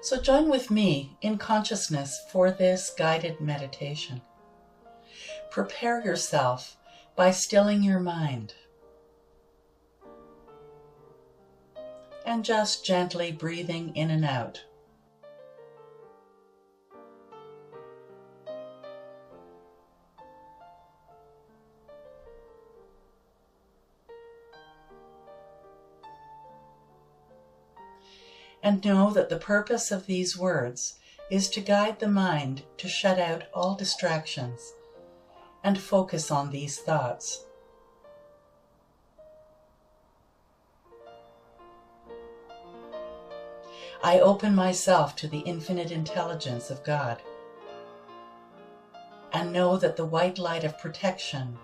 So join with me in consciousness for this guided meditation. Prepare yourself by stilling your mind and just gently breathing in and out. And know that the purpose of these words is to guide the mind to shut out all distractions and focus on these thoughts. I open myself to the infinite intelligence of God and know that the white light of protection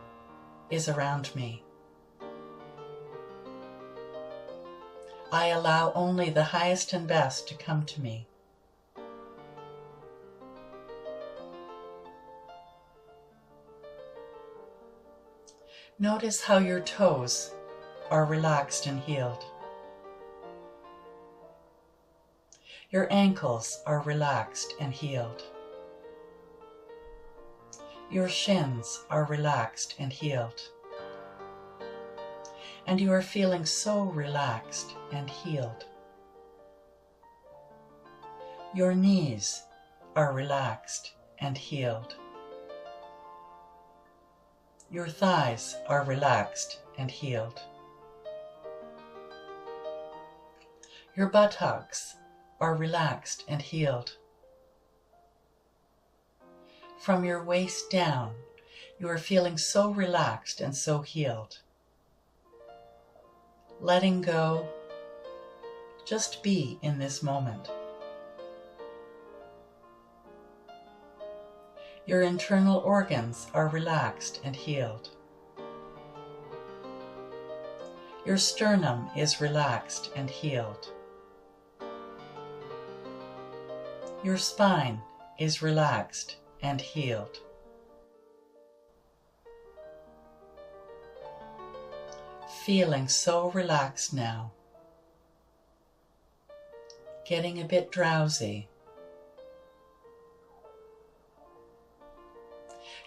is around me. I allow only the highest and best to come to me. Notice how your toes are relaxed and healed. Your ankles are relaxed and healed. Your shins are relaxed and healed. And you are feeling so relaxed and healed. Your knees are relaxed and healed. Your thighs are relaxed and healed. Your buttocks are relaxed and healed. From your waist down, you are feeling so relaxed and so healed. Letting go, just be in this moment. Your internal organs are relaxed and healed. Your sternum is relaxed and healed. Your spine is relaxed and healed. Feeling so relaxed now. Getting a bit drowsy.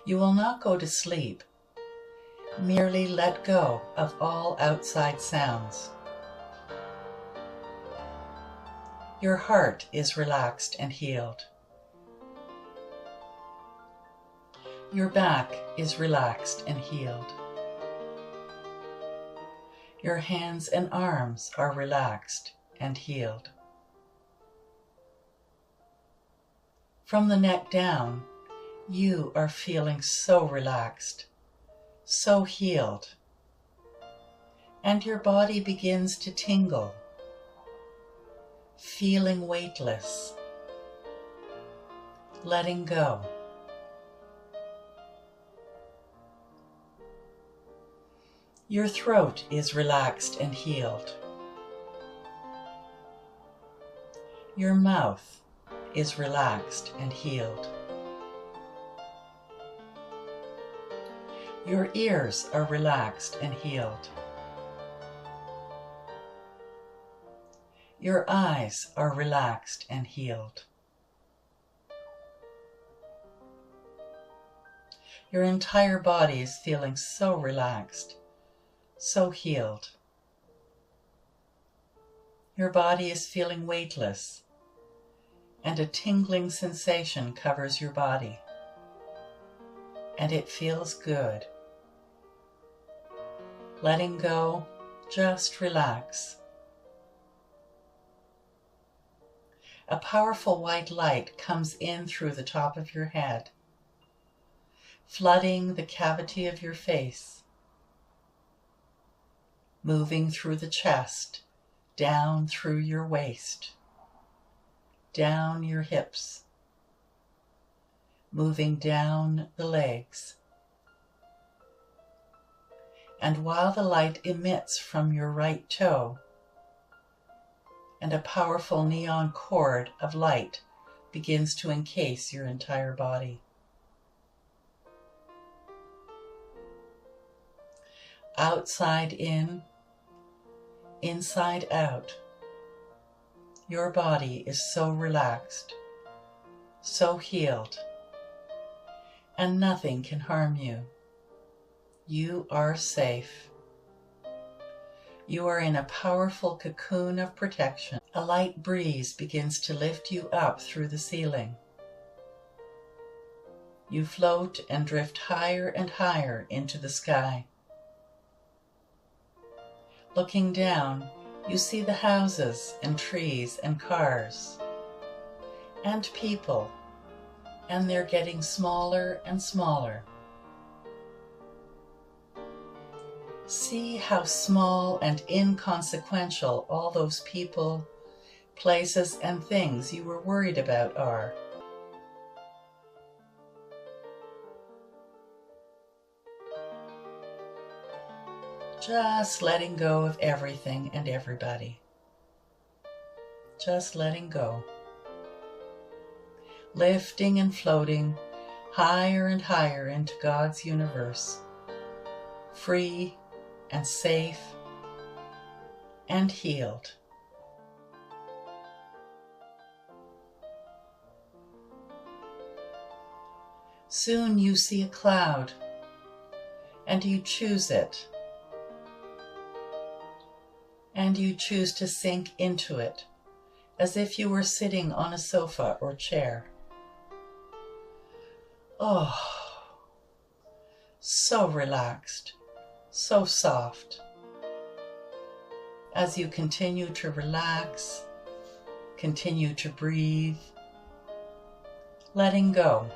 You will not go to sleep. Merely let go of all outside sounds. Your heart is relaxed and healed. Your back is relaxed and healed. Your hands and arms are relaxed and healed. From the neck down, you are feeling so relaxed, so healed, and your body begins to tingle, feeling weightless, letting go. Your throat is relaxed and healed. Your mouth is relaxed and healed. Your ears are relaxed and healed. Your eyes are relaxed and healed. Your entire body is feeling so relaxed, so healed. Your body is feeling weightless, and a tingling sensation covers your body, and it feels good. Letting go, just relax. A powerful white light comes in through the top of your head, flooding the cavity of your face, moving through the chest, down through your waist, down your hips, moving down the legs. And while the light emits from your right toe, and a powerful neon cord of light begins to encase your entire body. Outside in, inside out, Your body is so relaxed, so healed, and nothing can harm you. You are safe. You are in a powerful cocoon of protection. A light breeze begins to lift you up through the ceiling. You float and drift higher and higher into the sky. Looking down, you see the houses and trees and cars and people, and they're getting smaller and smaller. See how small and inconsequential all those people, places, and things you were worried about are. Just letting go of everything and everybody. Just letting go. Lifting and floating higher and higher into God's universe. Free and safe and healed. Soon you see a cloud and you choose it. And you choose to sink into it as if you were sitting on a sofa or chair. Oh, so relaxed, so soft. As you continue to relax, continue to breathe, letting go.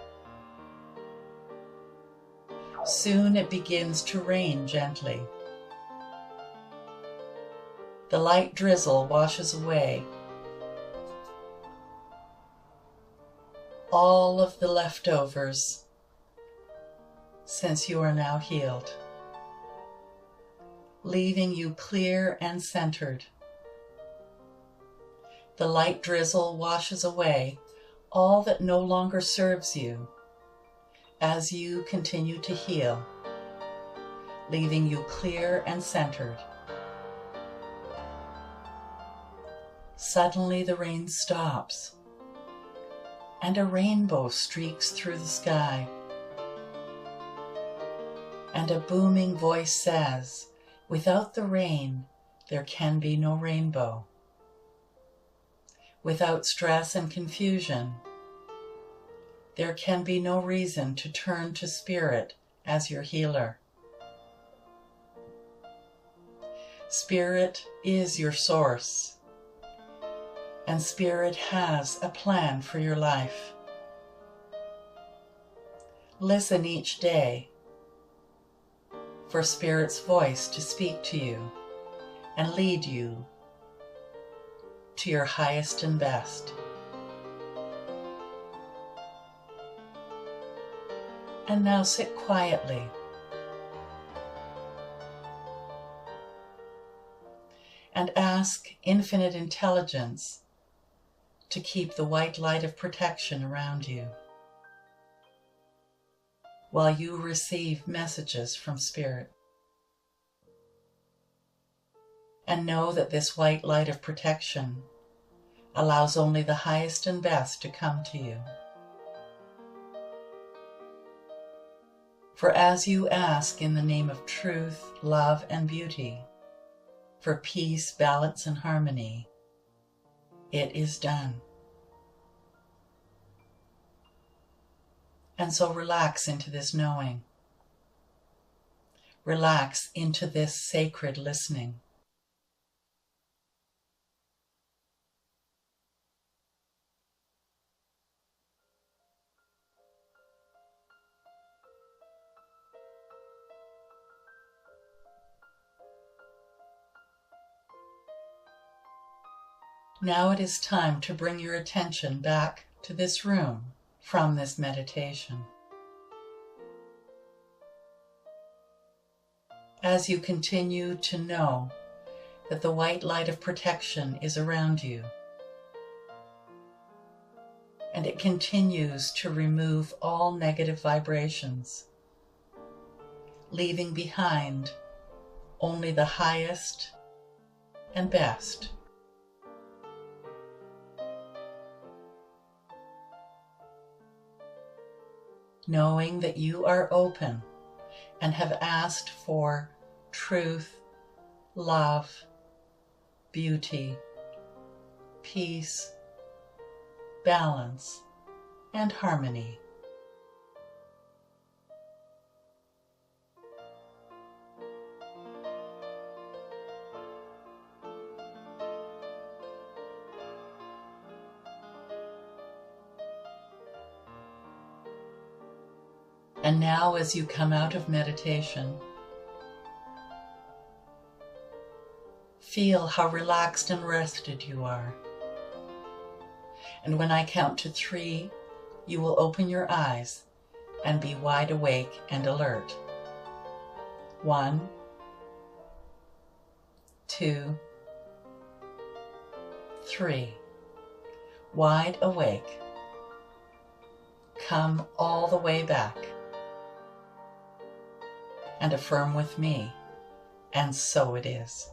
Soon it begins to rain gently. The light drizzle washes away all of the leftovers, since you are now healed, leaving you clear and centered. The light drizzle washes away all that no longer serves you as you continue to heal, leaving you clear and centered. Suddenly the rain stops, and a rainbow streaks through the sky. And a booming voice says, "Without the rain, there can be no rainbow. Without stress and confusion, there can be no reason to turn to Spirit as your healer. Spirit is your source, and Spirit has a plan for your life. Listen each day for Spirit's voice to speak to you and lead you to your highest and best." And now sit quietly. And ask infinite intelligence to keep the white light of protection around you while you receive messages from Spirit. And know that this white light of protection allows only the highest and best to come to you. For as you ask in the name of truth, love, and beauty, for peace, balance, and harmony, it is done. And so relax into this knowing. Relax into this sacred listening. Now it is time to bring your attention back to this room from this meditation. As you continue to know that the white light of protection is around you, and it continues to remove all negative vibrations, leaving behind only the highest and best. knowing that you are open and have asked for truth, love, beauty, peace, balance, and harmony. And now, as you come out of meditation, feel how relaxed and rested you are. And when I count to 3, you will open your eyes and be wide awake and alert. 1, 2, 3. Wide awake. Come all the way back. And affirm with me, and so it is.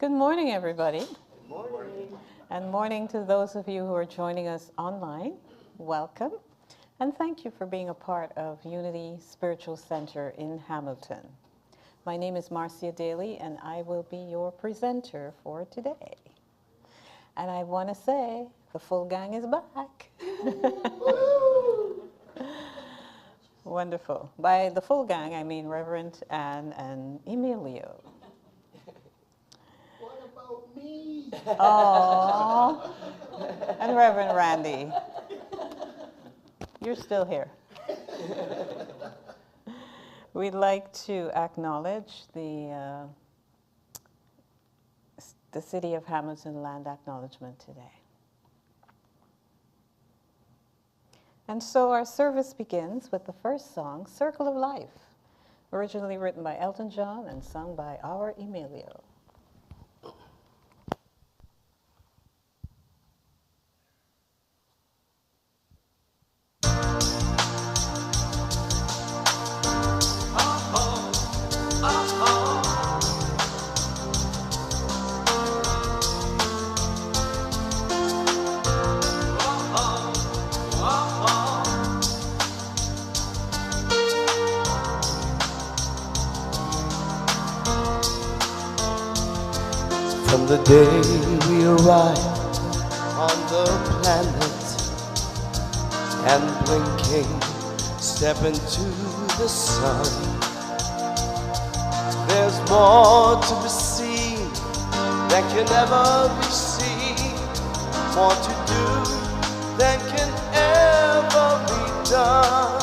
Good morning, everybody. Good morning. And morning to those of you who are joining us online. Welcome. And thank you for being a part of Unity Spiritual Center in Hamilton. My name is Marcia Daly, and I will be your presenter for today. And I want to say, the full gang is back. Wonderful. By the full gang, I mean Reverend Ann and Emilio. What about me? Aww. And Reverend Randy. You're still here. We'd like to acknowledge the City of Hamilton Land Acknowledgement today. And so our service begins with the first song, Circle of Life, originally written by Elton John and sung by our Emilio. From the day we arrived on the planet and blinking step into the sun, there's more to be seen than can ever be seen, more to do than can ever be done.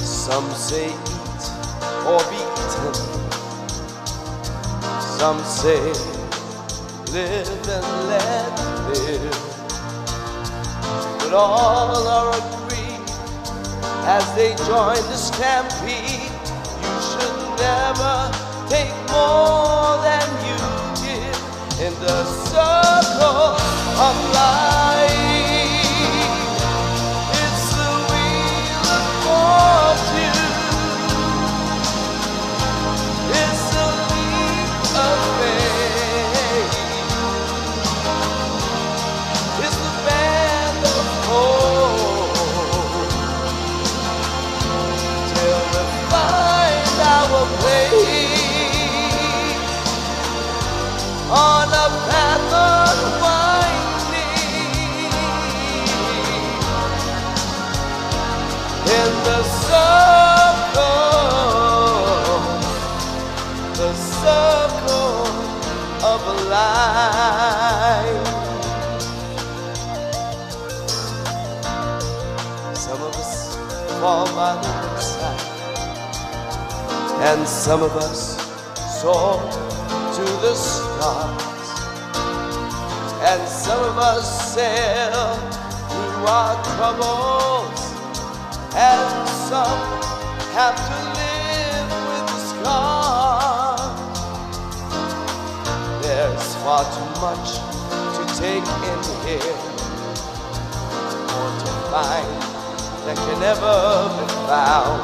Some say eat or be eaten, some say live and let live, but all are agreed as they join the stampede. You should never take more than you give in the circle of life. It's the wheel of fortune. It's the leap of faith. It's the band of hope till we find our place on a path unwinding in the circle of life. Some of us fall by the wayside, and some of us soar to the stars, and some of us sail through our troubles, and some have to live with the scars. There's far too much to take in here, more to find that can never be found.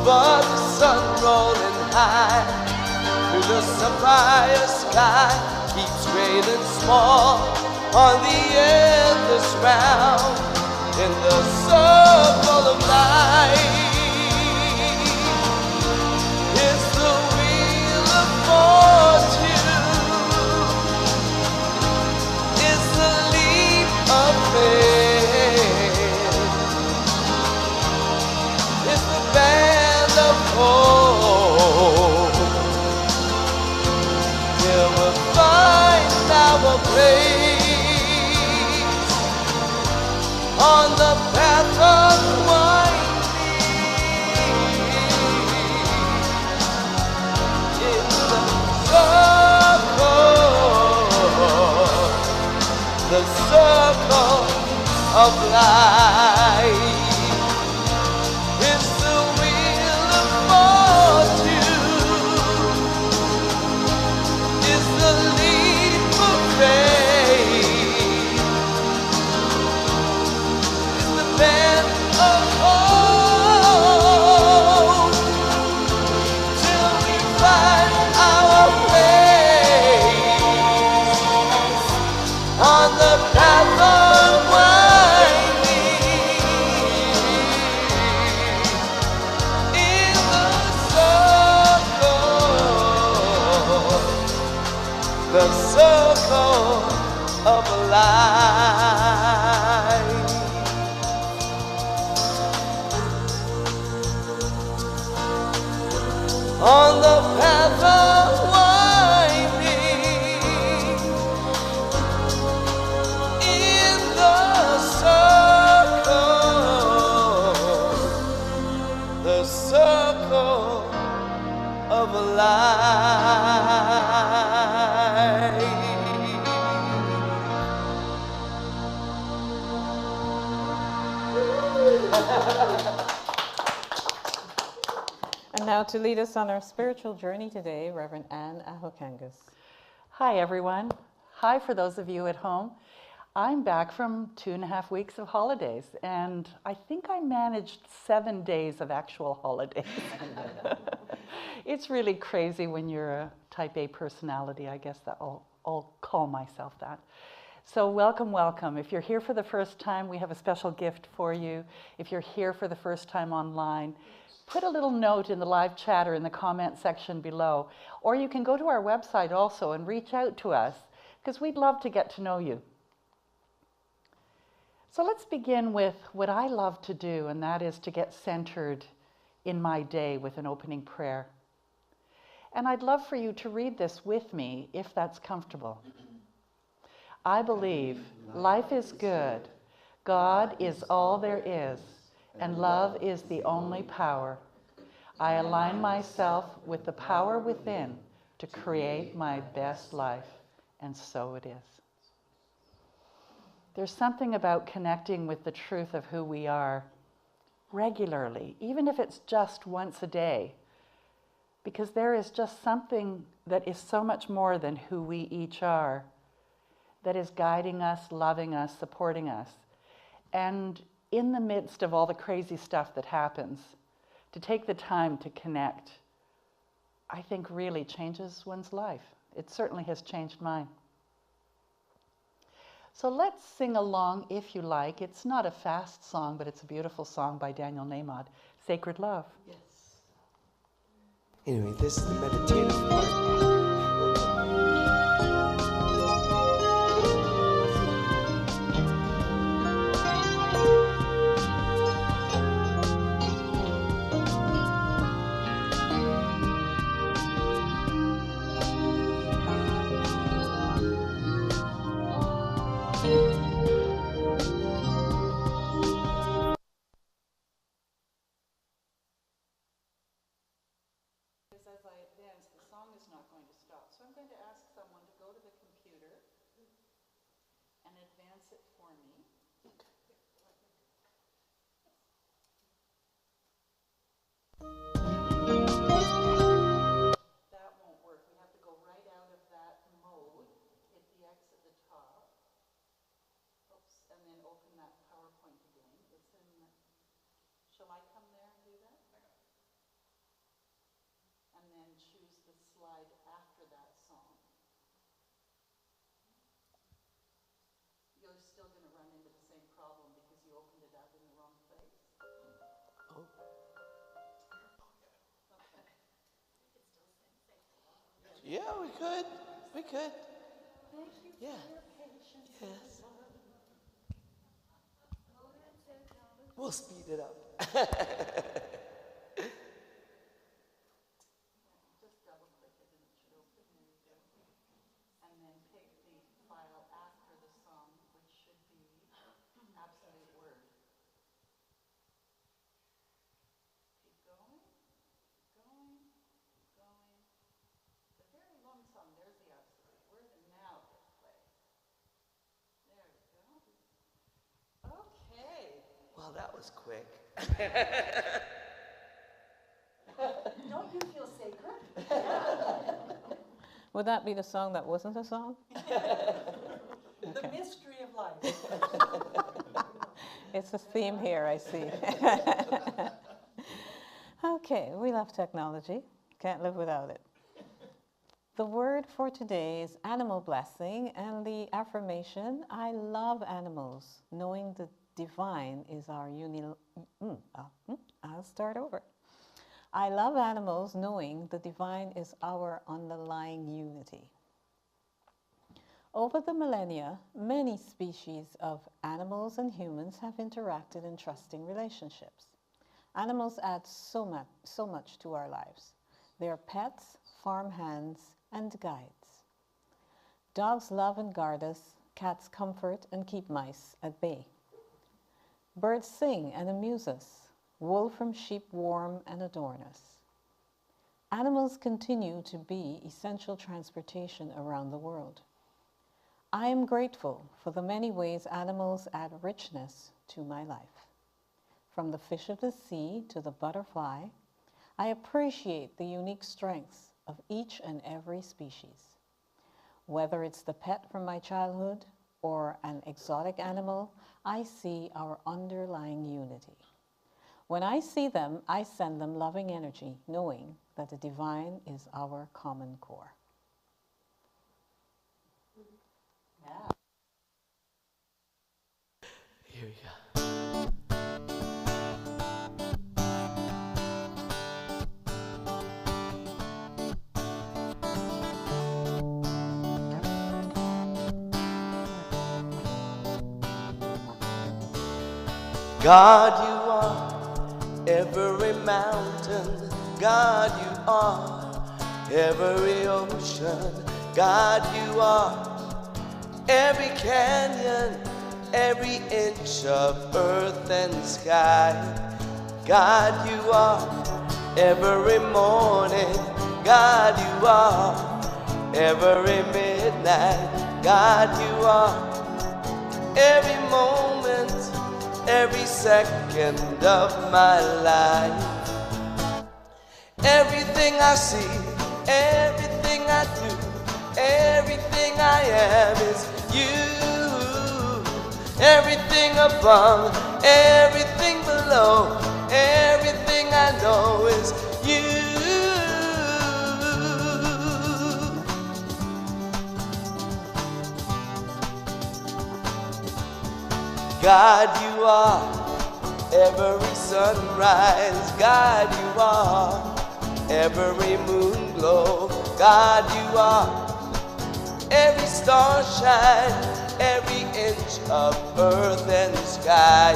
But the sun rolling high through the sapphire sky keeps great and small on the endless round in the circle of life. It's the wheel of fortune. It's the leap of faith. It's the band of hope till we find our place on the path unwinding in the circle of life. It's the wheel of fortune. It's the leap of faith. It's the band of hope till we find on the path of winding, in the circle of life. And now to lead us on our spiritual journey today, Reverend Anne Ahokangas. Hi, everyone. Hi, for those of you at home. I'm back from 2.5 weeks of holidays, and I think I managed 7 days of actual holidays. It's really crazy when you're a type A personality. I guess that I'll call myself that. So welcome, welcome. If you're here for the first time, we have a special gift for you. If you're here for the first time online, put a little note in the live chat or in the comment section below. Or you can go to our website also and reach out to us, because we'd love to get to know you. So let's begin with what I love to do, and that is to get centered in my day with an opening prayer. And I'd love for you to read this with me, if that's comfortable. I believe life is good, God is all there is, and love is the only power. I align myself with the power within to create my best life, and so it is. There's something about connecting with the truth of who we are regularly, even if it's just once a day, because there is just something that is so much more than who we each are, that is guiding us, loving us, supporting us. And in the midst of all the crazy stuff that happens, to take the time to connect, I think really changes one's life. It certainly has changed mine. So let's sing along if you like. It's not a fast song, but it's a beautiful song by Daniel Nahmod, Sacred Love. Yes. Anyway, this is the meditative part. As I advance, the song is not going to stop. So I'm going to ask someone to go to the computer and advance it for me. That won't work. We have to go right out of that mode, hit the X at the top. Oops, and then open that PowerPoint again. It's in, shall I come there and do that? And then choose the slide after that song. You're still going to run into the same problem because you opened it up in the wrong place. Oh. Okay. Yeah, we could. We could. Thank you for your patience. Yes. We'll speed it up. Just double click it and it should open. There you go. And then pick the file after the song, which should be Absolute Word. Keep going, going, going. It's a very long song. There's the Absolute Word, and now hit play. There we go. Okay. Well, that was quick. Don't you feel sacred? Would that be the song that wasn't a song? The mystery of life. It's a theme here, I see. Okay, we love technology. Can't live without it. The word for today is animal blessing, and the affirmation, I love animals, knowing the divine is our I'll start over. I love animals, knowing the divine is our underlying unity. Over the millennia, many species of animals and humans have interacted in trusting relationships. Animals add so much to our lives. They're pets, farmhands, and guides. Dogs love and guard us, cats comfort and keep mice at bay. Birds sing and amuse us, wool from sheep warm and adorn us. Animals continue to be essential transportation around the world. I am grateful for the many ways animals add richness to my life. From the fish of the sea to the butterfly, I appreciate the unique strengths of each and every species. Whether it's the pet from my childhood or an exotic animal, I see our underlying unity. When I see them, I send them loving energy, knowing that the divine is our common core. Yeah. Here we go. God, you are every mountain. God, you are every ocean. God, you are every canyon, every inch of earth and sky. God, you are every morning. God, you are every midnight. God, you are every moment, every second of my life. Everything I see, everything I do, everything I am is you. Everything above, everything below, everything I know is you. God, you are every sunrise. God, you are every moon glow. God, you are every star shine, every inch of earth and sky.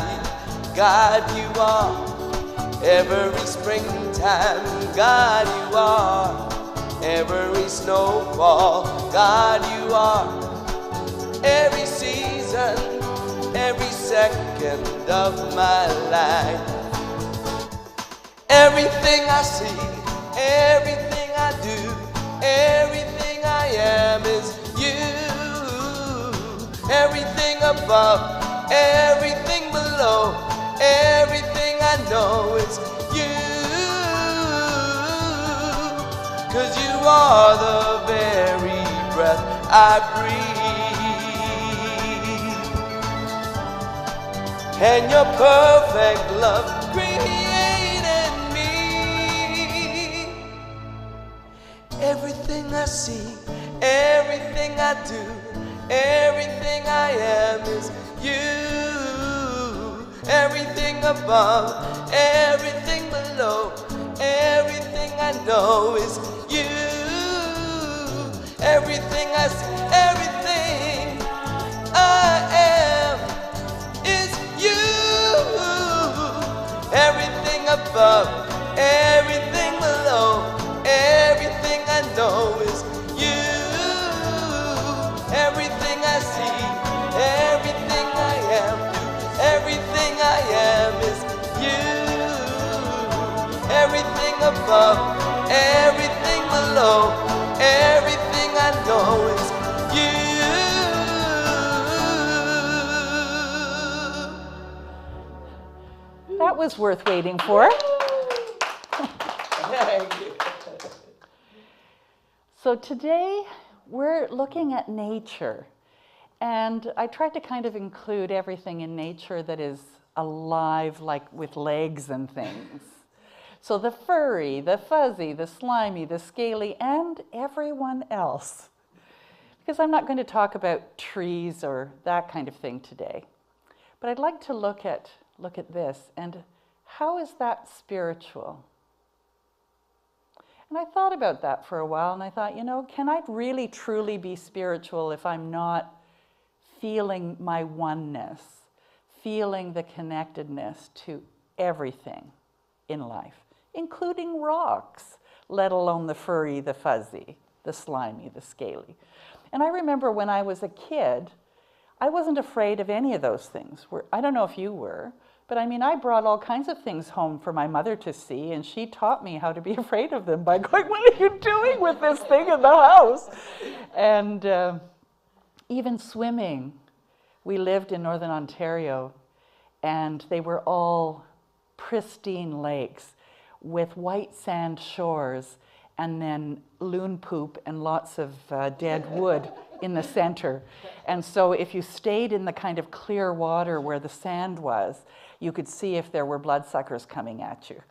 God, you are every springtime. God, you are every snowfall. God, you are every season, every second of my life. Everything I see, everything I do, everything I am is you. Everything above, everything below, everything I know is you. 'Cause you are the very breath I breathe. And your perfect love created me. Everything I see, everything I do, everything I am is you. Everything above, everything below, everything I know is you. Everything I see, everything I am is you. Everything above, everything below, everything I know is you. Everything I see, everything I am, everything I am is you. Everything above, everything below, everything I know is you. That was worth waiting for. So today we're looking at nature, and I tried to kind of include everything in nature that is alive, like with legs and things. So the furry, the fuzzy, the slimy, the scaly, and everyone else. Because I'm not going to talk about trees or that kind of thing today. But I'd like to look at this, and how is that spiritual? And I thought about that for a while, and I thought, you know, can I really truly be spiritual if I'm not feeling my oneness, feeling the connectedness to everything in life, including rocks? let alone the furry, the fuzzy, the slimy, the scaly. And I remember when I was a kid, I wasn't afraid of any of those things. I don't know if you were, but I mean, I brought all kinds of things home for my mother to see, and she taught me how to be afraid of them by going, what are you doing with this thing in the house? And even swimming. We lived in Northern Ontario, and they were all pristine lakes with white sand shores and then loon poop and lots of dead wood in the center. And so if you stayed in the kind of clear water where the sand was, you could see if there were bloodsuckers coming at you.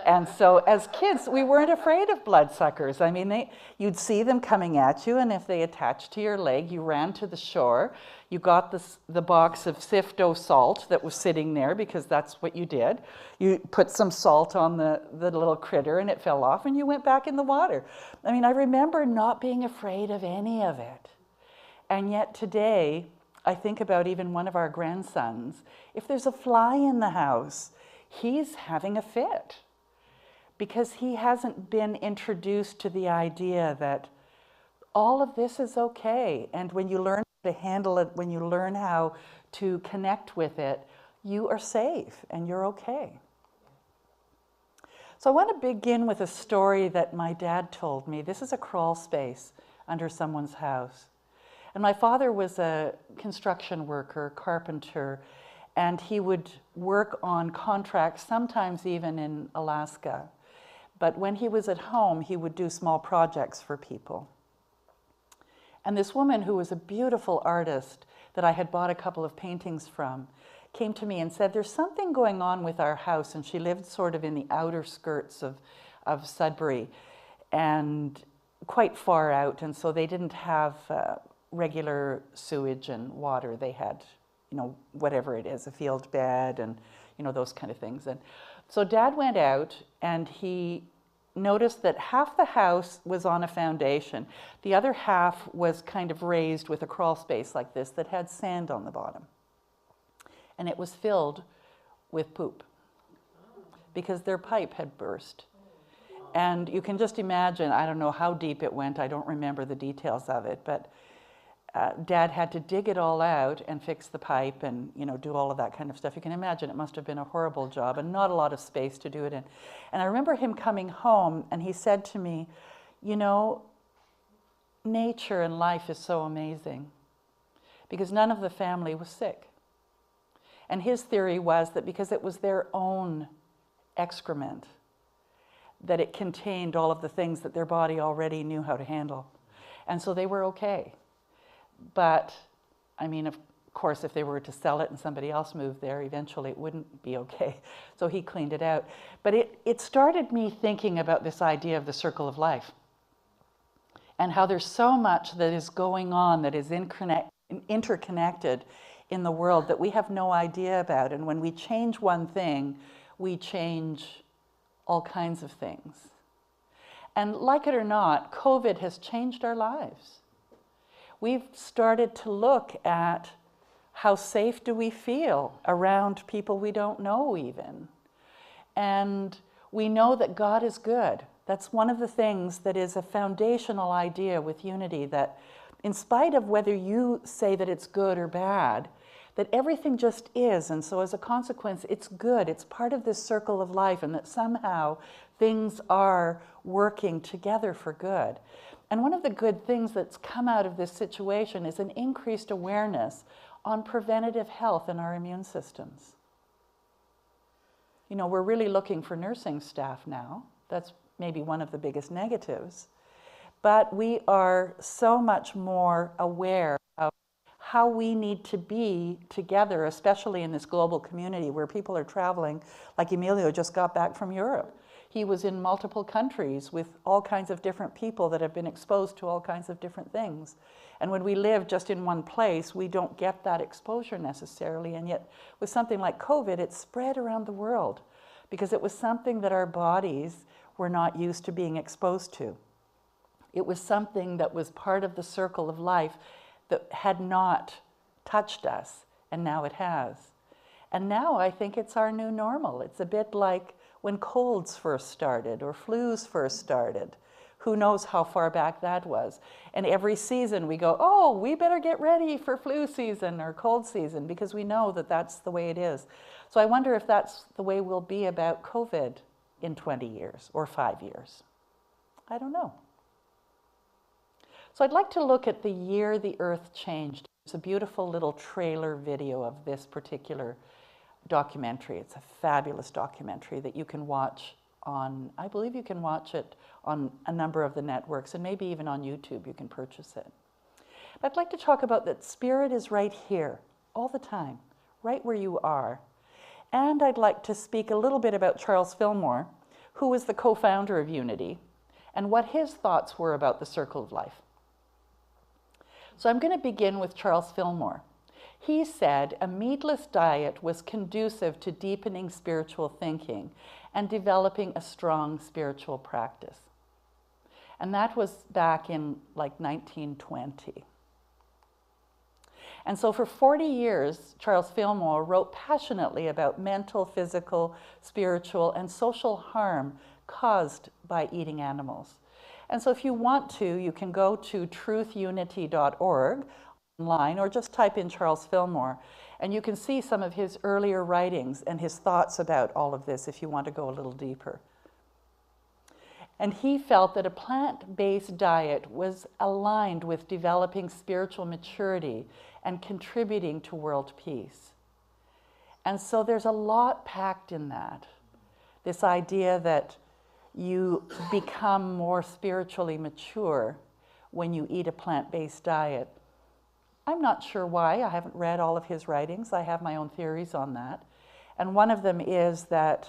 And so as kids, we weren't afraid of bloodsuckers. I mean, you'd see them coming at you, and if they attached to your leg, you ran to the shore. You got the box of Sifto salt that was sitting there, because that's what you did. You put some salt on the little critter, and it fell off, and you went back in the water. I mean, I remember not being afraid of any of it. And yet today, I think about even one of our grandsons. If there's a fly in the house, he's having a fit because he hasn't been introduced to the idea that all of this is okay. And when you learn to handle it, when you learn how to connect with it, you are safe and you're okay. So I want to begin with a story that my dad told me. This is a crawl space under someone's house. And my father was a construction worker, carpenter, and he would work on contracts, sometimes even in Alaska. But when he was at home, he would do small projects for people. And this woman, who was a beautiful artist that I had bought a couple of paintings from, came to me and said, there's something going on with our house. And she lived sort of in the outer skirts of Sudbury and quite far out. And so they didn't have regular sewage and water. They had, whatever it is, a field bed and, those kind of things. And so Dad went out and he noticed that half the house was on a foundation. The other half was kind of raised with a crawl space like this that had sand on the bottom. And it was filled with poop because their pipe had burst. And you can just imagine, I don't know how deep it went, I don't remember the details of it, but Dad had to dig it all out and fix the pipe and do all of that kind of stuff. You can imagine it must have been a horrible job and not a lot of space to do it in. And I remember him coming home and he said to me, nature and life is so amazing because none of the family was sick. And his theory was that because it was their own excrement, that it contained all of the things that their body already knew how to handle. And so they were okay. But, I mean, of course, if they were to sell it and somebody else moved there, eventually it wouldn't be okay. So he cleaned it out. But it started me thinking about this idea of the circle of life and how there's so much that is going on that is interconnected in the world that we have no idea about. And when we change one thing, we change all kinds of things. And like it or not, COVID has changed our lives. We've started to look at how safe do we feel around people we don't know even. And we know that God is good. That's one of the things that is a foundational idea with unity, that in spite of whether you say that it's good or bad, that everything just is, and so as a consequence, it's good. It's part of this circle of life, and that somehow things are working together for good. And one of the good things that's come out of this situation is an increased awareness on preventative health in our immune systems. We're really looking for nursing staff now. That's maybe one of the biggest negatives. But we are so much more aware of how we need to be together, especially in this global community where people are traveling. Like Emilio just got back from Europe. He was in multiple countries with all kinds of different people that have been exposed to all kinds of different things. And when we live just in one place, we don't get that exposure necessarily. And yet with something like COVID, it spread around the world because it was something that our bodies were not used to being exposed to. It was something that was part of the circle of life that had not touched us, and now it has. And now I think it's our new normal. It's a bit like when colds first started or flus first started. Who knows how far back that was? And every season we go, oh, we better get ready for flu season or cold season, because we know that that's the way it is. So I wonder if that's the way we'll be about COVID in 20 years or 5 years. I don't know. So I'd like to look at the year the Earth changed. It's a beautiful little trailer video of this particular documentary. It's a fabulous documentary that you can watch on, I believe you can watch it on a number of the networks, and maybe even on YouTube you can purchase it. But I'd like to talk about that spirit is right here, all the time, right where you are. And I'd like to speak a little bit about Charles Fillmore, who was the co-founder of Unity, and what his thoughts were about the circle of life. So I'm going to begin with Charles Fillmore. He said a meatless diet was conducive to deepening spiritual thinking and developing a strong spiritual practice. And that was back in like 1920. And so for 40 years, Charles Fillmore wrote passionately about mental, physical, spiritual, and social harm caused by eating animals. And so if you want to, you can go to truthunity.org online, or just type in Charles Fillmore, and you can see some of his earlier writings and his thoughts about all of this if you want to go a little deeper. And he felt that a plant-based diet was aligned with developing spiritual maturity and contributing to world peace. And so there's a lot packed in that. This idea that you become more spiritually mature when you eat a plant-based diet. I'm not sure why. I haven't read all of his writings. I have my own theories on that. And one of them is that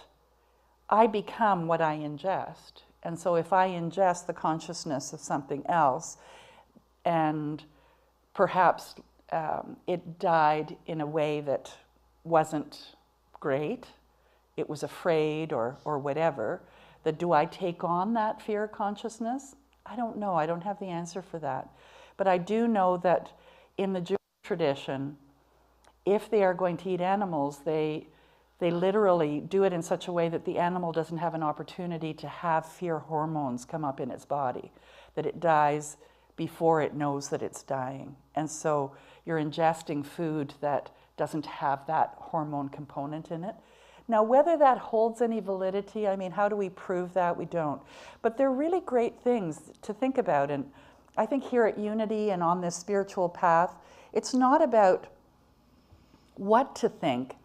I become what I ingest. And so if I ingest the consciousness of something else, and perhaps it died in a way that wasn't great, it was afraid or whatever, that do I take on that fear consciousness? I don't know. I don't have the answer for that. But I do know that in the Jewish tradition, if they are going to eat animals, they literally do it in such a way that the animal doesn't have an opportunity to have fear hormones come up in its body, that it dies before it knows that it's dying. And so you're ingesting food that doesn't have that hormone component in it. Now, whether that holds any validity, I mean, how do we prove that? We don't. But they're really great things to think about. And I think here at Unity and on this spiritual path, it's not about what to think,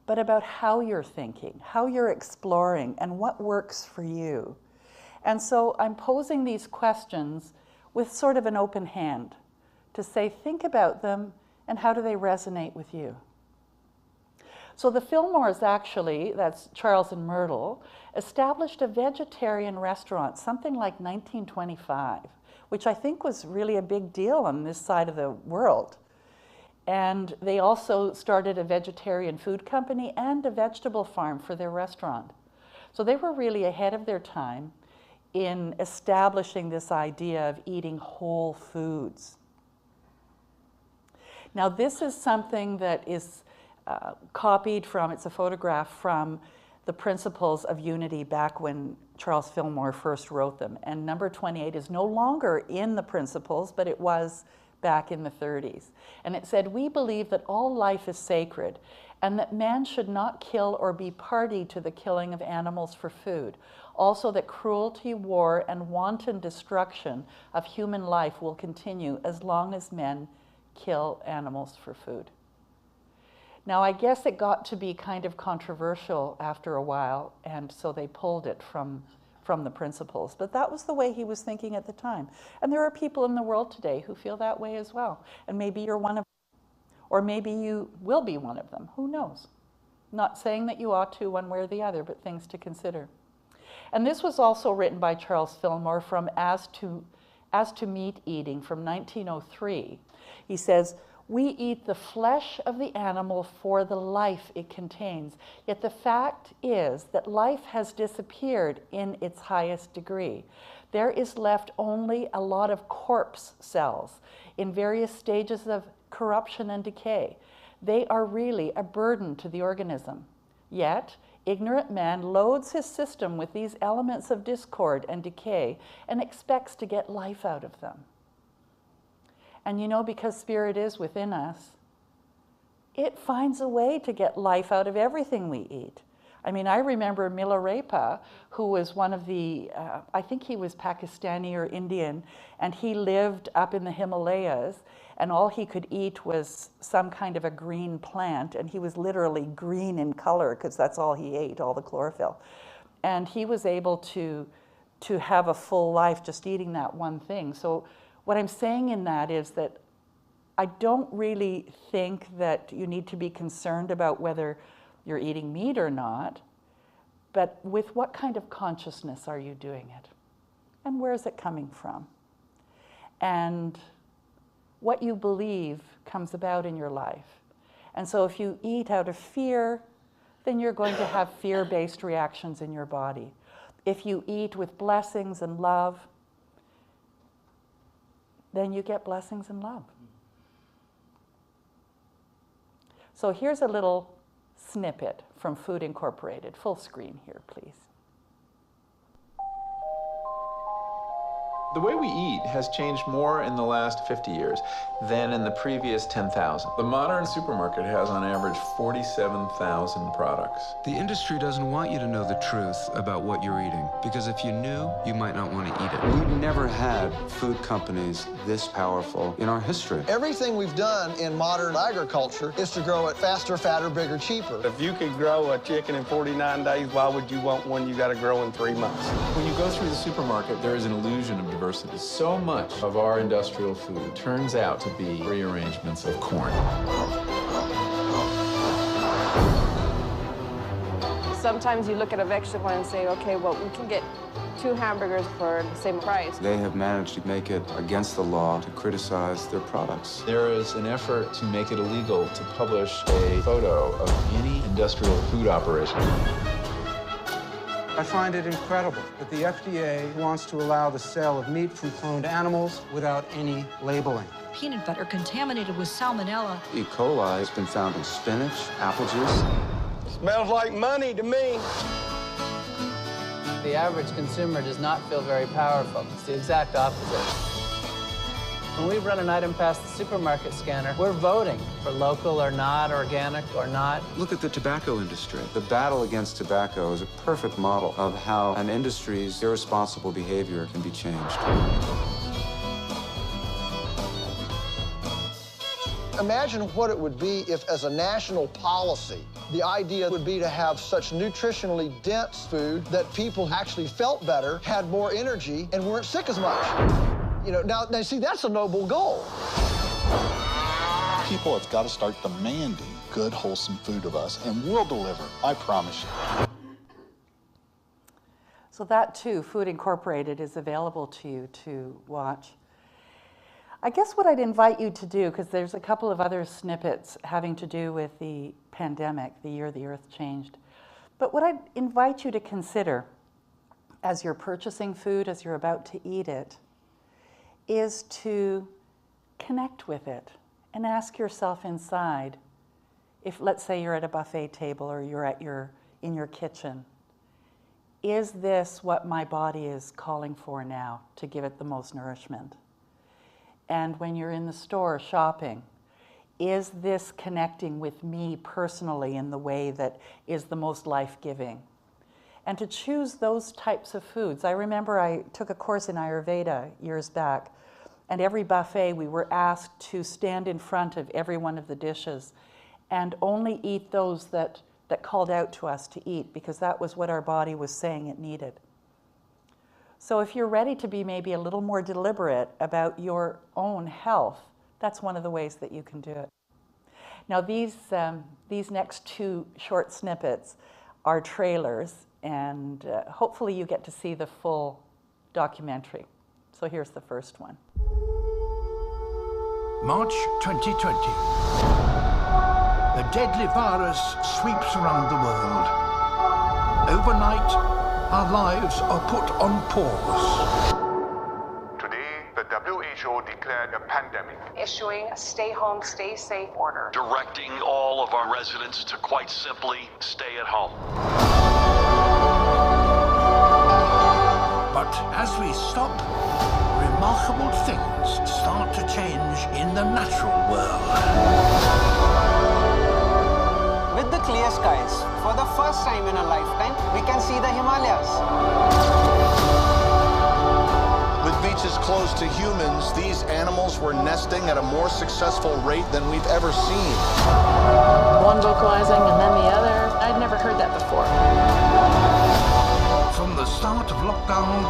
but about how you're thinking, how you're exploring, and what works for you. And so I'm posing these questions with sort of an open hand to say, think about them, and how do they resonate with you? So the Fillmores actually, that's Charles and Myrtle, established a vegetarian restaurant, something like 1925, which I think was really a big deal on this side of the world. And they also started a vegetarian food company and a vegetable farm for their restaurant. So they were really ahead of their time in establishing this idea of eating whole foods. Now this is something that is copied from, it's a photograph from the Principles of Unity back when Charles Fillmore first wrote them. And number 28 is no longer in the Principles, but it was back in the 30s. And it said, we believe that all life is sacred and that man should not kill or be party to the killing of animals for food. Also that cruelty, war, and wanton destruction of human life will continue as long as men kill animals for food. Now, I guess it got to be kind of controversial after a while, and so they pulled it from the Principles. But that was the way he was thinking at the time. And there are people in the world today who feel that way as well. And maybe you're one of them, or maybe you will be one of them. Who knows? Not saying that you ought to one way or the other, but things to consider. And this was also written by Charles Fillmore from As to Meat Eating from 1903. He says, we eat the flesh of the animal for the life it contains. Yet the fact is that life has disappeared in its highest degree. There is left only a lot of corpse cells in various stages of corruption and decay. They are really a burden to the organism. Yet, ignorant man loads his system with these elements of discord and decay and expects to get life out of them. And you know, because spirit is within us, it finds a way to get life out of everything we eat. I mean, I remember Milarepa, who was one of the, I think he was Pakistani or Indian, and he lived up in the Himalayas, and all he could eat was some kind of a green plant, and he was literally green in color because that's all he ate, all the chlorophyll. And he was able to have a full life just eating that one thing. So what I'm saying in that is that I don't really think that you need to be concerned about whether you're eating meat or not, but with what kind of consciousness are you doing it? And where is it coming from? And what you believe comes about in your life. And so if you eat out of fear, then you're going to have fear-based reactions in your body. If you eat with blessings and love, then you get blessings and love. So here's a little snippet from Food Incorporated. Full screen here, please. The way we eat has changed more in the last 50 years than in the previous 10,000. The modern supermarket has on average 47,000 products. The industry doesn't want you to know the truth about what you're eating, because if you knew, you might not want to eat it. We've never had food companies this powerful in our history. Everything we've done in modern agriculture is to grow it faster, fatter, bigger, cheaper. If you could grow a chicken in 49 days, why would you want one you got to grow in 3 months? When you go through the supermarket, there is an illusion of diversity. So much of our industrial food turns out to be rearrangements of corn. Sometimes you look at a vegetable and say, okay, well, we can get 2 hamburgers for the same price. They have managed to make it against the law to criticize their products. There is an effort to make it illegal to publish a photo of any industrial food operation. I find it incredible that the FDA wants to allow the sale of meat from cloned animals without any labeling. Peanut butter contaminated with salmonella. E. coli has been found in spinach, apple juice. Smells like money to me. The average consumer does not feel very powerful. It's the exact opposite. When we run an item past the supermarket scanner, we're voting for local or not, organic or not. Look at the tobacco industry. The battle against tobacco is a perfect model of how an industry's irresponsible behavior can be changed. Imagine what it would be if, as a national policy, the idea would be to have such nutritionally dense food that people actually felt better, had more energy, and weren't sick as much. You know, now see, that's a noble goal. People have got to start demanding good, wholesome food of us, and we'll deliver, I promise you. So that, too, Food Incorporated, is available to you to watch. I guess what I'd invite you to do, because there's a couple of other snippets having to do with the pandemic, the year the Earth changed, but what I'd invite you to consider as you're purchasing food, as you're about to eat it, is to connect with it and ask yourself inside, if let's say you're at a buffet table or you're in your kitchen, is this what my body is calling for now to give it the most nourishment? And when you're in the store shopping, is this connecting with me personally in the way that is the most life-giving? And to choose those types of foods. I remember I took a course in Ayurveda years back, and every buffet we were asked to stand in front of every one of the dishes and only eat those that called out to us to eat, because that was what our body was saying it needed. So if you're ready to be maybe a little more deliberate about your own health, that's one of the ways that you can do it. Now these next 2 short snippets are trailers, and hopefully you get to see the full documentary. So here's the first one. March 2020. The deadly virus sweeps around the world. Overnight, our lives are put on pause. Today, the WHO declared a pandemic. Issuing a stay home, stay safe order. Directing all of our residents to quite simply stay at home. But as we stop, remarkable things start to change in the natural world. With the clear skies, for the first time in a lifetime, we can see the Himalayas. With beaches closed to humans, these animals were nesting at a more successful rate than we've ever seen. One vocalizing and then the other. I'd never heard that before. From the start of lockdown,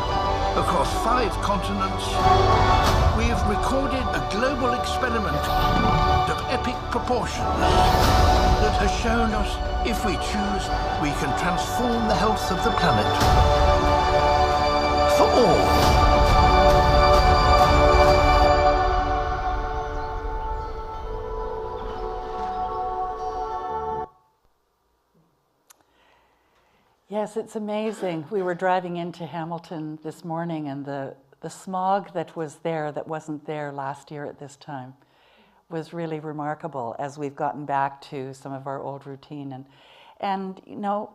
across 5 continents, we have recorded a global experiment of epic proportions that has shown us, if we choose, we can transform the health of the planet. For all. Yes, it's amazing. We were driving into Hamilton this morning, and the smog that was there that wasn't there last year at this time was really remarkable as we've gotten back to some of our old routine. And you know,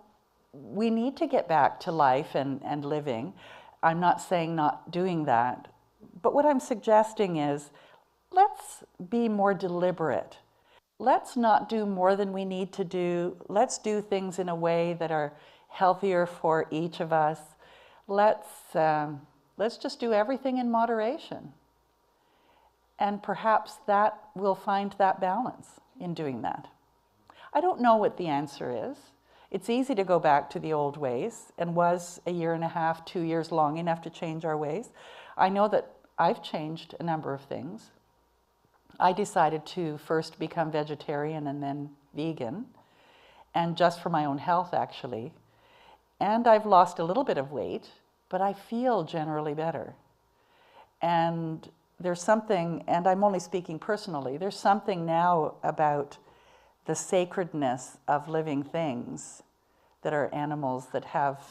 we need to get back to life and living. I'm not saying not doing that, but what I'm suggesting is let's be more deliberate. Let's not do more than we need to do. Let's do things in a way that are healthier for each of us. Let's just do everything in moderation. And perhaps that we'll find that balance in doing that. I don't know what the answer is. It's easy to go back to the old ways, and was a year and a half, 2 years long enough to change our ways? I know that I've changed a number of things. I decided to first become vegetarian and then vegan, and just for my own health actually. And I've lost a little bit of weight, but I feel generally better. And there's something, and I'm only speaking personally, there's something now about the sacredness of living things that are animals that have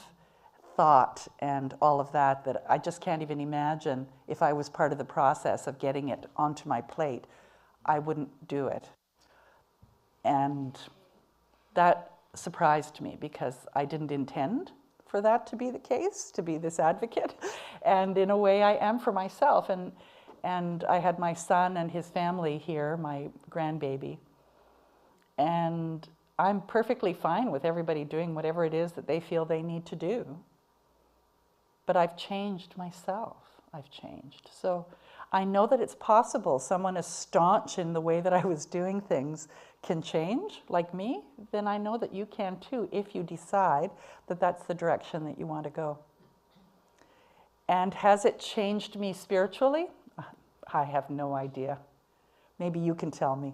thought and all of that, that I just can't even imagine if I was part of the process of getting it onto my plate, I wouldn't do it. And that surprised me because I didn't intend for that to be the case, to be this advocate. And in a way I am for myself. And I had my son and his family here, my grandbaby. And I'm perfectly fine with everybody doing whatever it is that they feel they need to do. But I've changed myself. I've changed. So I know that it's possible. Someone as staunch in the way that I was doing things can change, like me, then I know that you can too, if you decide that that's the direction that you want to go. And has it changed me spiritually? I have no idea. Maybe you can tell me.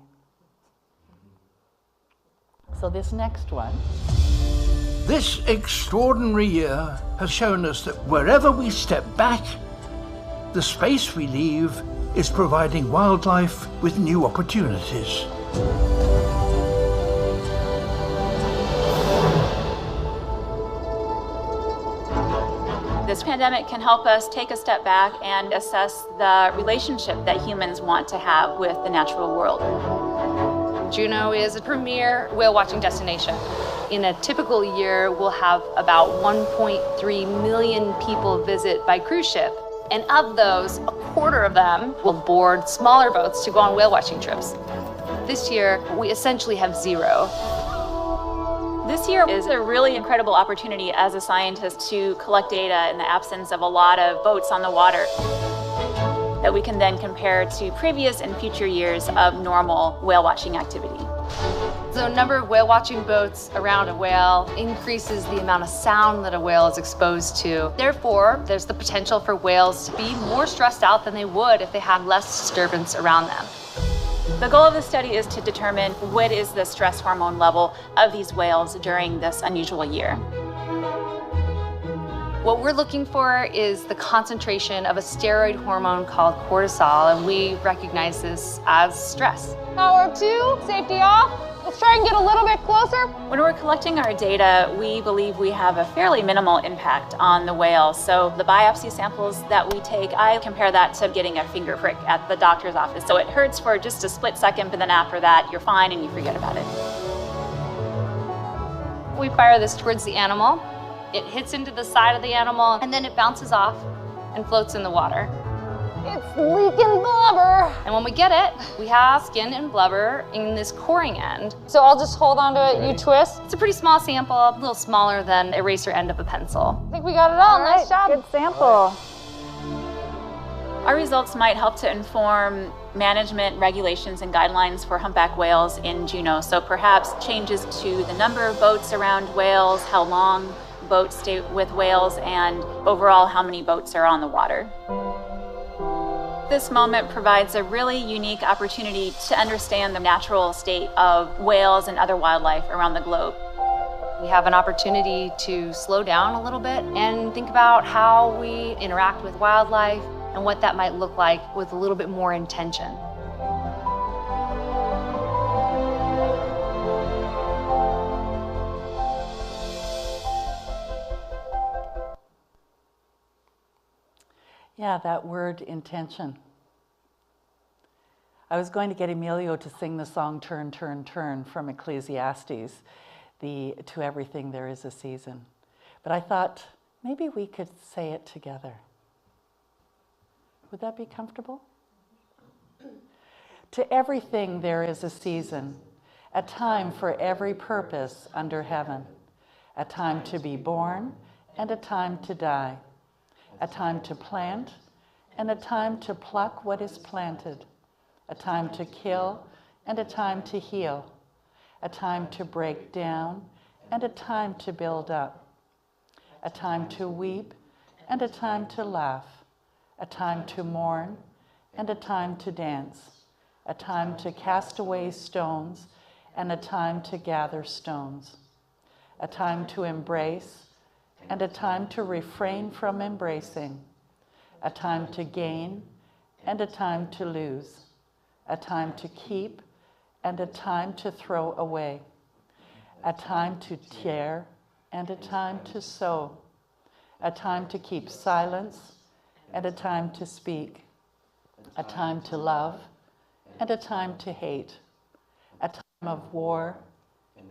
So this next one. This extraordinary year has shown us that wherever we step back, the space we leave is providing wildlife with new opportunities. This pandemic can help us take a step back and assess the relationship that humans want to have with the natural world. Juneau is a premier whale watching destination. In a typical year, we'll have about 1.3 million people visit by cruise ship. And of those, a quarter of them will board smaller boats to go on whale watching trips. This year, we essentially have zero. This year is a really incredible opportunity as a scientist to collect data in the absence of a lot of boats on the water that we can then compare to previous and future years of normal whale watching activity. The number of whale watching boats around a whale increases the amount of sound that a whale is exposed to. Therefore, there's the potential for whales to be more stressed out than they would if they had less disturbance around them. The goal of the study is to determine what is the stress hormone level of these whales during this unusual year. What we're looking for is the concentration of a steroid hormone called cortisol, and we recognize this as stress. Power 2, safety off. Let's try and get a little bit closer. When we're collecting our data, we believe we have a fairly minimal impact on the whales. So the biopsy samples that we take, I compare that to getting a finger prick at the doctor's office. So it hurts for just a split second, but then after that, you're fine and you forget about it. We fire this towards the animal. It hits into the side of the animal, and then it bounces off and floats in the water. It's leaking blubber. And when we get it, we have skin and blubber in this coring end. So I'll just hold on to it, you twist. It's a pretty small sample, a little smaller than eraser end of a pencil. I think we got it all. Nice job. Good sample. Our results might help to inform management regulations and guidelines for humpback whales in Juneau. So perhaps changes to the number of boats around whales, how long boats stay with whales, and overall how many boats are on the water. This moment provides a really unique opportunity to understand the natural state of whales and other wildlife around the globe. We have an opportunity to slow down a little bit and think about how we interact with wildlife and what that might look like with a little bit more intention. Yeah, that word, intention. I was going to get Emilio to sing the song Turn, Turn, Turn from Ecclesiastes, the To Everything There Is a Season. But I thought maybe we could say it together. Would that be comfortable? To everything there is a season, a time for every purpose under heaven, a time to be born and a time to die, a time to plant and a time to pluck what is planted, a time to kill and a time to heal, a time to break down and a time to build up, a time to weep and a time to laugh, a time to mourn and a time to dance, a time to cast away stones and a time to gather stones, a time to embrace and a time to refrain from embracing, a time to gain and a time to lose, a time to keep and a time to throw away, a time to tear and a time to sow, a time to keep silence and a time to speak, a time to love and a time to hate, a time of war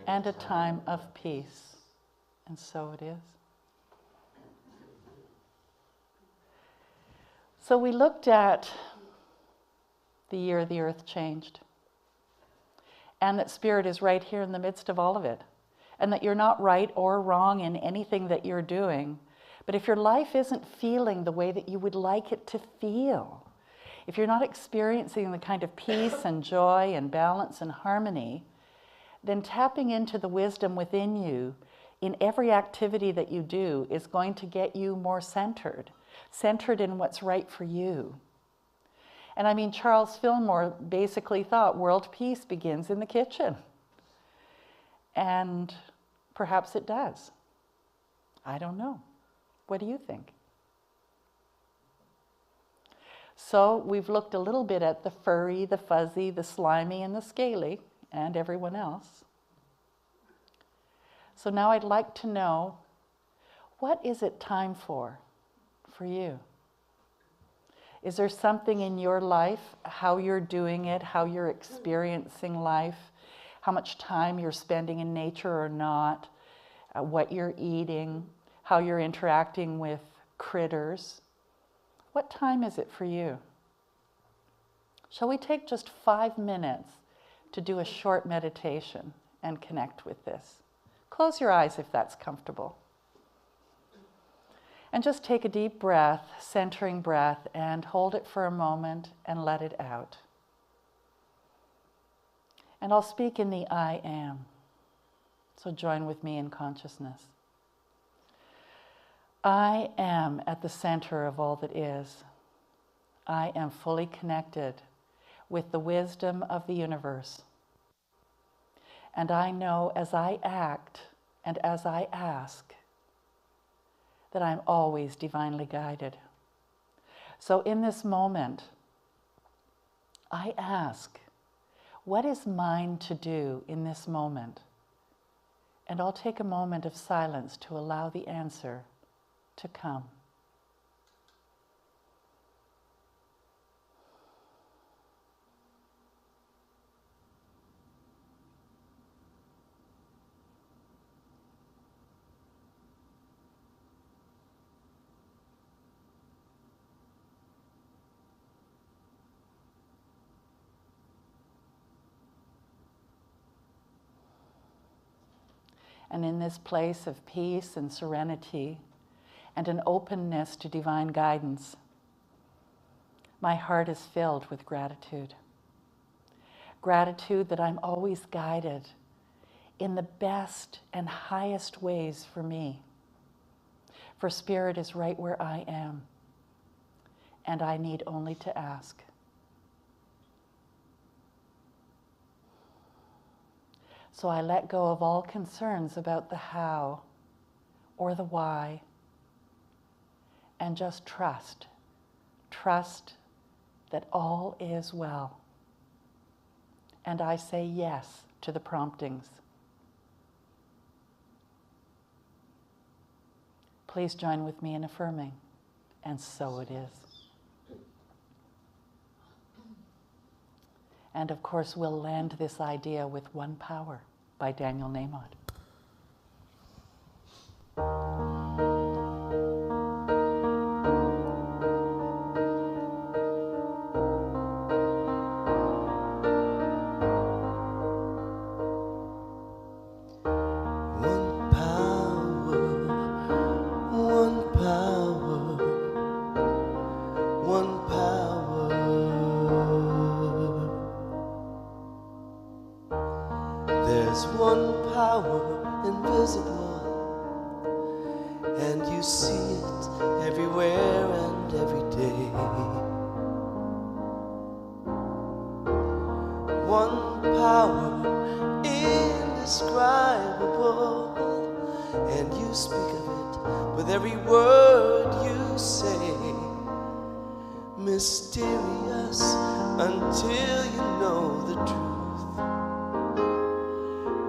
and a time of peace. And so it is. So we looked at the year the earth changed, and that Spirit is right here in the midst of all of it, and that you're not right or wrong in anything that you're doing. But if your life isn't feeling the way that you would like it to feel, if you're not experiencing the kind of peace and joy and balance and harmony, then tapping into the wisdom within you in every activity that you do is going to get you more centered in what's right for you. And I mean, Charles Fillmore basically thought world peace begins in the kitchen. And perhaps it does. I don't know. What do you think? So we've looked a little bit at the furry, the fuzzy, the slimy, and the scaly, and everyone else. So now I'd like to know, what is it time for you? Is there something in your life, how you're doing it, how you're experiencing life, how much time you're spending in nature or not, what you're eating, how you're interacting with critters? What time is it for you? Shall we take just 5 minutes to do a short meditation and connect with this? Close your eyes if that's comfortable. And just take a deep breath, centering breath, and hold it for a moment and let it out. And I'll speak in the I am. So join with me in consciousness. I am at the center of all that is. I am fully connected with the wisdom of the universe. And I know as I act and as I ask that I'm always divinely guided. So in this moment, I ask, what is mine to do in this moment? And I'll take a moment of silence to allow the answer to come. And in this place of peace and serenity and an openness to divine guidance, my heart is filled with gratitude. Gratitude that I'm always guided in the best and highest ways for me. For Spirit is right where I am, and I need only to ask. So I let go of all concerns about the how or the why, and just trust that all is well. And I say yes to the promptings. Please join with me in affirming, and so it is. And of course, we'll land this idea with One Power by Daniel Nahmod. There's one power invisible, and you see it everywhere and every day. One power indescribable, and you speak of it with every word you say. Mysterious until you know the truth.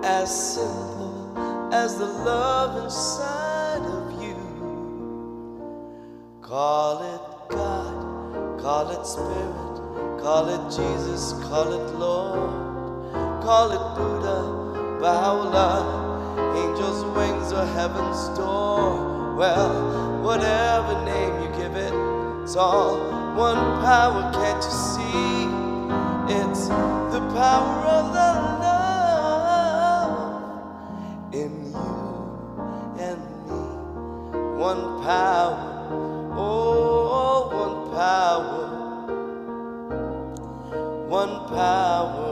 As simple as the love inside of you. Call it God, call it Spirit, call it Jesus, call it Lord, call it Buddha, Baha'u'llah, angels' wings or heaven's door. Well, whatever name you give it, it's all one power, can't you see? It's the power of the in you and me. One power, oh, one power, one power.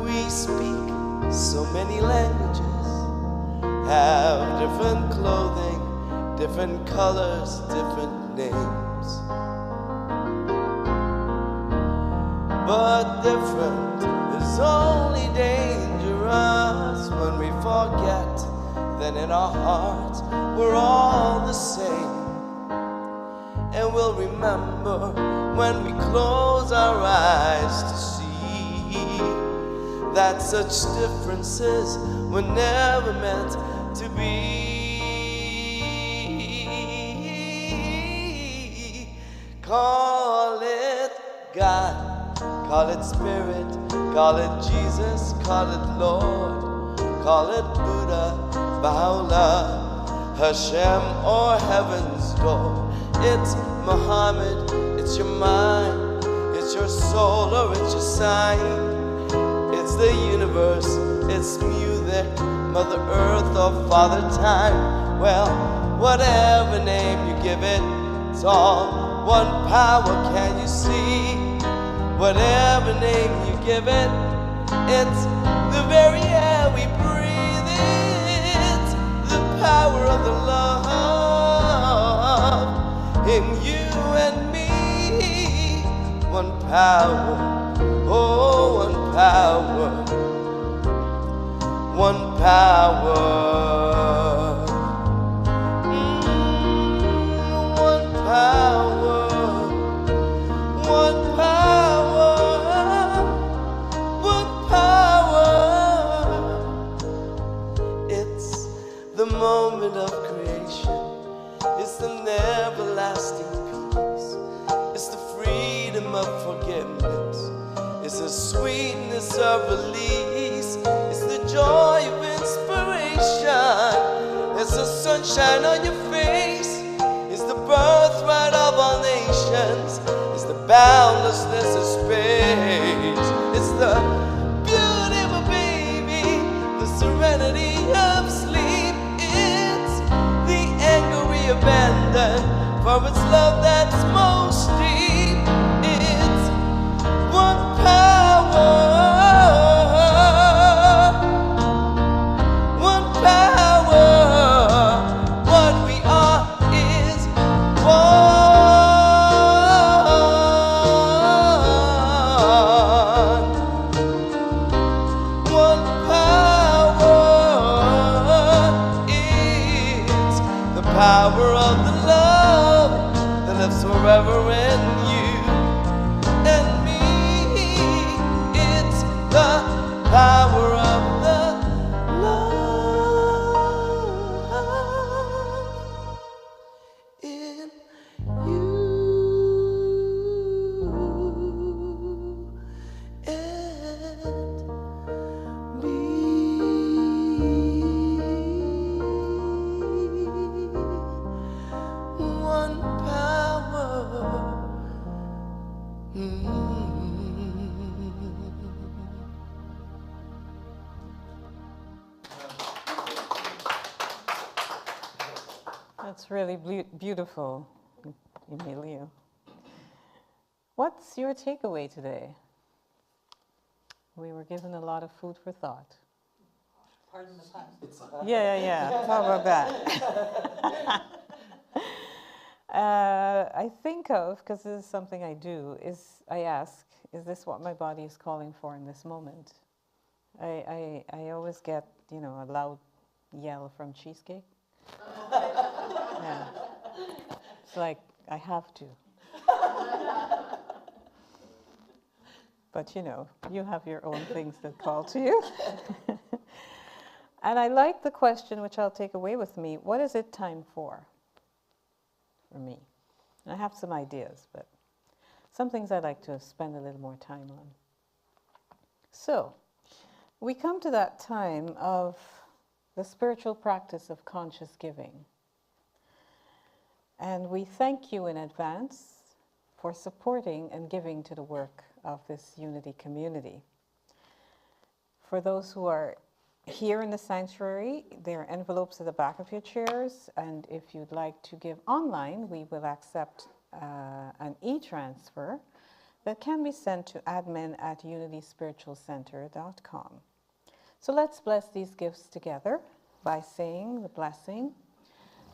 We speak so many languages, have different clothing, different colors, different names. But different is only dangerous when we forget that in our hearts we're all the same. And we'll remember when we close our eyes to see that such differences were never meant to be. Call it God, call it Spirit, call it Jesus, call it Lord, call it Buddha, Baha'u'llah, Hashem, or heaven's door. It's Muhammad, it's your mind, it's your soul, or it's your sign. It's the universe, it's music, Mother Earth, or Father Time. Well, whatever name you give it, it's all one power, can you see? Whatever name you give it, it's the very air we breathe. It's the power of the love in you and me. One power, oh, one power, one power, one power. moment of creation. It's an everlasting peace. It's the freedom of forgiveness. It's the sweetness of release. It's the joy of inspiration. It's the sunshine on your face. It's the birthright of all nations. It's the boundlessness of space. It's the beauty of a baby, the serenity of sleep. It's the anger we abandon for its love that's most deep. It's one power, one power. What we are is one. One power. It's the power of the love that lives forever in you and me. It's the power of the love in you and me. One power. That's really beautiful, Emilio. What's your takeaway today? We were given a lot of food for thought. Pardon the pun. Yeah. How about that? I think of, because this is something I do, is I ask, is this what my body is calling for in this moment? I always get, a loud yell from Cheesecake. Yeah. It's like, I have to. But you have your own things that call to you. And I like the question, which I'll take away with me, what is it time for me? And I have some ideas, but some things I'd like to spend a little more time on. So, we come to that time of the spiritual practice of conscious giving. And we thank you in advance for supporting and giving to the work of this Unity community. For those who are here in the sanctuary, there are envelopes at the back of your chairs, and if you'd like to give online, we will accept an e-transfer that can be sent to admin@unityspiritualcenter.com. So let's bless these gifts together by saying the blessing.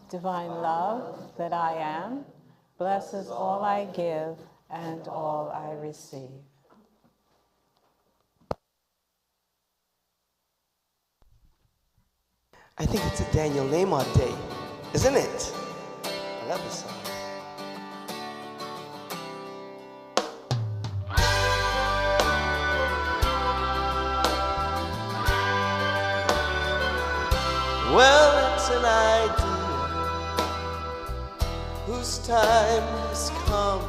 Divine love that I am blesses all I give and all I receive. I think it's a Daniel Lamont day, isn't it? I love this song. Well, it's an idea whose time has come.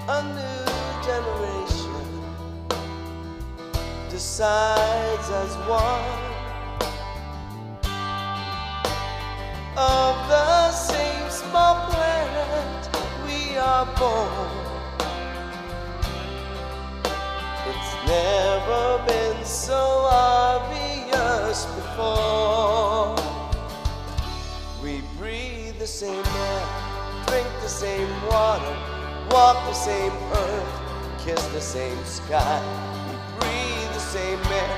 A new generation decides as one of the same small planet we are born. It's never been so obvious before. We breathe the same air, drink the same water, walk the same earth, kiss the same sky. We breathe the same air,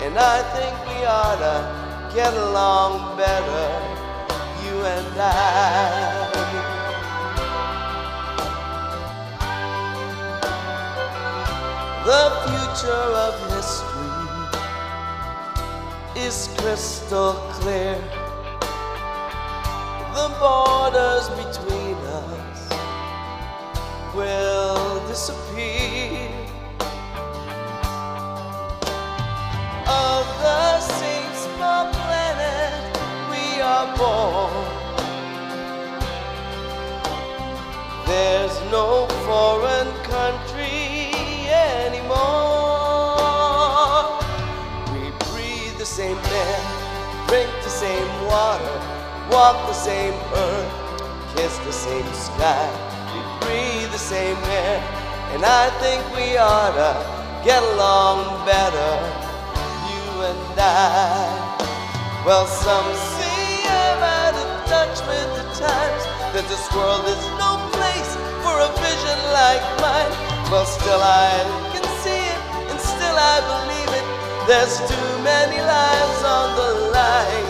and I think we ought to get along better, you and I. The future of history is crystal clear. The borders between us will disappear. Of the same small planet born. There's no foreign country anymore. We breathe the same air, drink the same water, walk the same earth, kiss the same sky. We breathe the same air, and I think we ought to get along better, you and I. Well, some say I'm out of touch with the times, that this world is no place for a vision like mine. Well, still I can see it, and still I believe it. There's too many lives on the line.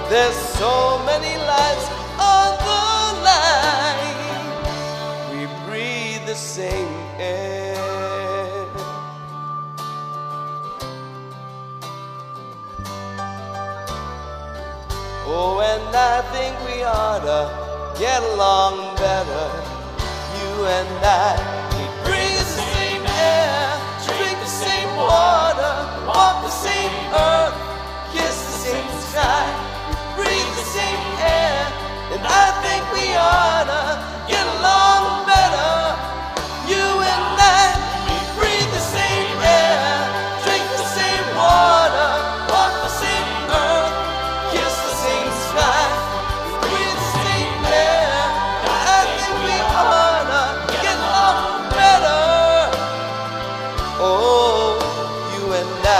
There's so many lives on the line. We breathe the same air. Oh, and I think we ought to get along better, you and I. We breathe the same air, drink the same water, walk the same earth, kiss the same sky. We breathe the same air, and I think we ought to get along better, you and I. We breathe the same air, drink the same water, walk the same earth, kiss the same sky. We breathe the same air, and I think we ought to get along better. Oh, you and I.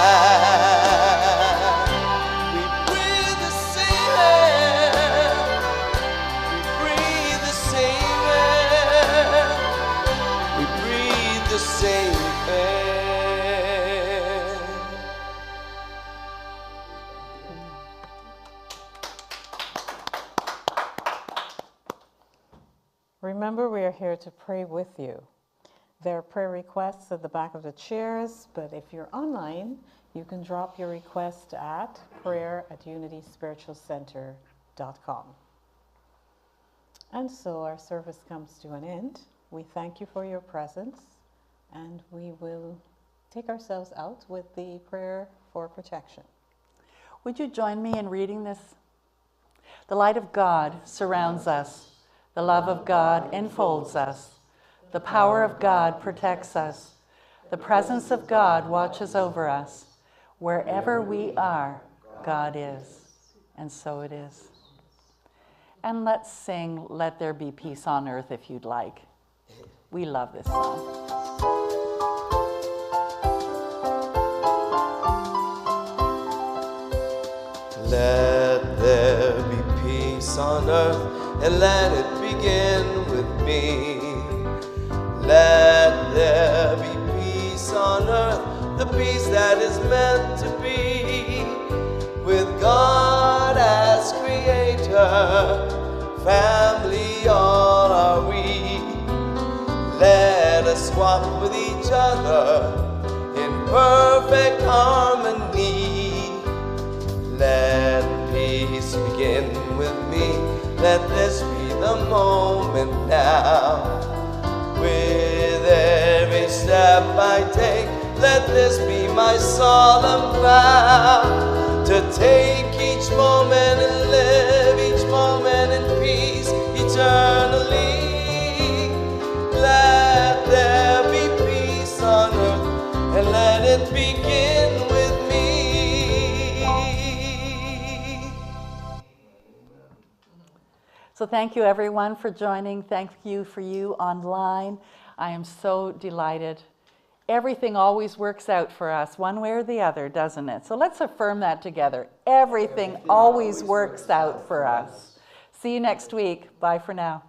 We breathe the same air. We breathe the same air. We breathe the same air. Remember, we are here to pray with you. There are prayer requests at the back of the chairs, but if you're online, you can drop your request at prayer@unityspiritualcenter.com. And so our service comes to an end. We thank you for your presence, and we will take ourselves out with the prayer for protection. Would you join me in reading this? The light of God surrounds us. The love of God enfolds us. The power of God protects us. The presence of God watches over us. Wherever we are, God is. And so it is. And let's sing Let There Be Peace on Earth if you'd like. We love this song. Let there be peace on earth, and let it begin with me. Let there be peace on earth, the peace that is meant to be. With God as creator, family all are we. Let us walk with each other in perfect harmony. Let peace begin with me. Let this be the moment now. With every step I take, let this be my solemn vow. To take each moment and live each moment in peace eternally. Let there be peace on earth, and let it begin with me. So thank you everyone for joining. Thank you for you online. I am so delighted. Everything always works out for us one way or the other, doesn't it? So let's affirm that together. Everything always works out for us. See you next week. Bye for now.